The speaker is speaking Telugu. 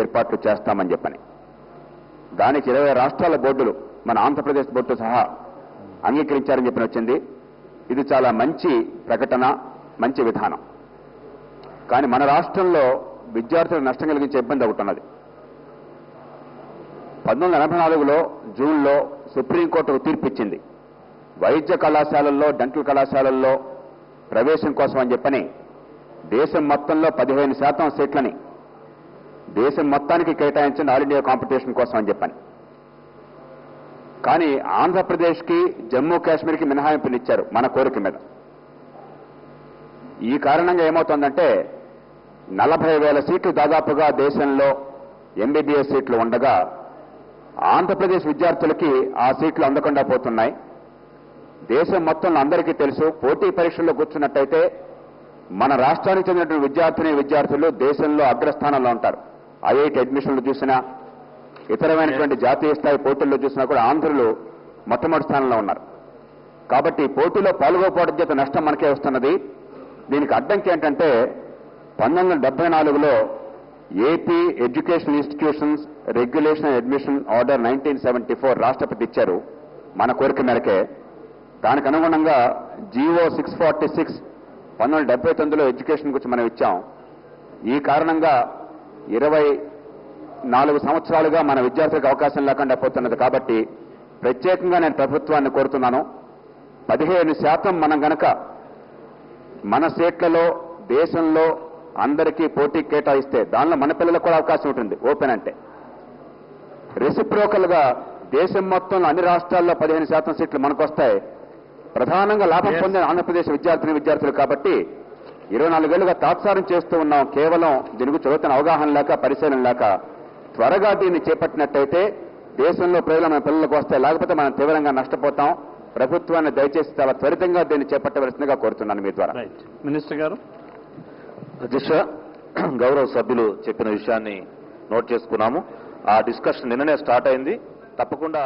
ఏర్పాట్లు చేస్తామని చెప్పని. దానికి 20 రాష్ట్రాల బోర్డులు మన ఆంధ్రప్రదేశ్ బోర్డు సహా అంగీకరించారని చెప్పని వచ్చింది. ఇది చాలా మంచి ప్రకటన, మంచి విధానం. కానీ మన రాష్ట్రంలో విద్యార్థులకు నష్టం కలిగించే ఇబ్బంది ఒకటి ఉన్నది. 1984లో జూన్లో సుప్రీంకోర్టు తీర్పు ఇచ్చింది. వైద్య కళాశాలల్లో, డెంటల్ కళాశాలల్లో ప్రవేశం కోసం అని చెప్పని దేశం మొత్తంలో 15% సీట్లని దేశం మొత్తానికి కేటాయించండి ఆల్ ఇండియా కాంపిటీషన్ కోసం అని చెప్పని. కానీ ఆంధ్రప్రదేశ్కి, జమ్మూ కాశ్మీర్కి మినహాయింపునిచ్చారు మన కోరిక మీద. ఈ కారణంగా ఏమవుతోందంటే 40,000 సీట్లు దాదాపుగా దేశంలో ఎంబీబీఎస్ సీట్లు ఉండగా ఆంధ్రప్రదేశ్ విద్యార్థులకి ఆ సీట్లు అందకుండా పోతున్నాయి. దేశం మొత్తంలో అందరికీ తెలుసు, పోటీ పరీక్షల్లో కూర్చున్నట్టయితే మన రాష్ట్రానికి చెందినటువంటి విద్యార్థులు దేశంలో అగ్రస్థానంలో ఉంటారు. ఐఐటి అడ్మిషన్లు చూసినా, ఇతరమైనటువంటి జాతీయ స్థాయి పోటీల్లో చూసినా కూడా ఆంధ్రులు మొట్టమొదటి స్థానంలో ఉన్నారు. కాబట్టి పోటీలో పాల్గొపోవడం చేత నష్టం మనకే వస్తున్నది. దీనికి అడ్డంకి ఏంటంటే 1974లో AP educational institutions regulation and admission order 1974 రాష్ట్రపతి ఇచ్చారు మన కోరిక మేరకే. దానికి అనుగుణంగా జీవో 646 1979లో ఎడ్యుకేషన్ గురించి మనం ఇచ్చాం. ఈ కారణంగా 24 సంవత్సరాలుగా మన విద్యార్థులకు అవకాశం లేకుండా పోతున్నది. కాబట్టి ప్రత్యేకంగా నేను ప్రభుత్వాన్ని కోరుతున్నాను, 15% మనం గనక మన సీట్లలో దేశంలో అందరికీ పోటీ కేటాయిస్తే దానిలో మన పిల్లలకు కూడా అవకాశం ఉంటుంది. ఓపెన్ అంటే రెసిప్రోకల్ గా దేశం మొత్తంలో అన్ని రాష్ట్రాల్లో 15% సీట్లు మనకు వస్తాయి. ప్రధానంగా లాభం పొందే ఆంధ్రప్రదేశ్ విద్యార్థులు కాబట్టి 24 ఏళ్లుగా తాత్సారం చేస్తూ ఉన్నాం. కేవలం దీని గురించి చదువుతున్న అవగాహన లేక, పరిశీలన లేక. త్వరగా దీన్ని చేపట్టినట్టయితే దేశంలో ప్రజలు మన పిల్లలకు వస్తాయి, లేకపోతే మనం తీవ్రంగా నష్టపోతాం. ప్రభుత్వాన్ని దయచేసి చాలా త్వరితంగా దీన్ని చేపట్టవలసిందిగా కోరుతున్నాను మీ ద్వారా. మినిస్టర్ గారు. అధ్యక్ష, గౌరవ సభ్యులు చెప్పిన విషయాన్ని నోట్ చేసుకున్నాము. ఆ డిస్కషన్ నిన్ననే స్టార్ట్ అయింది. తప్పకుండా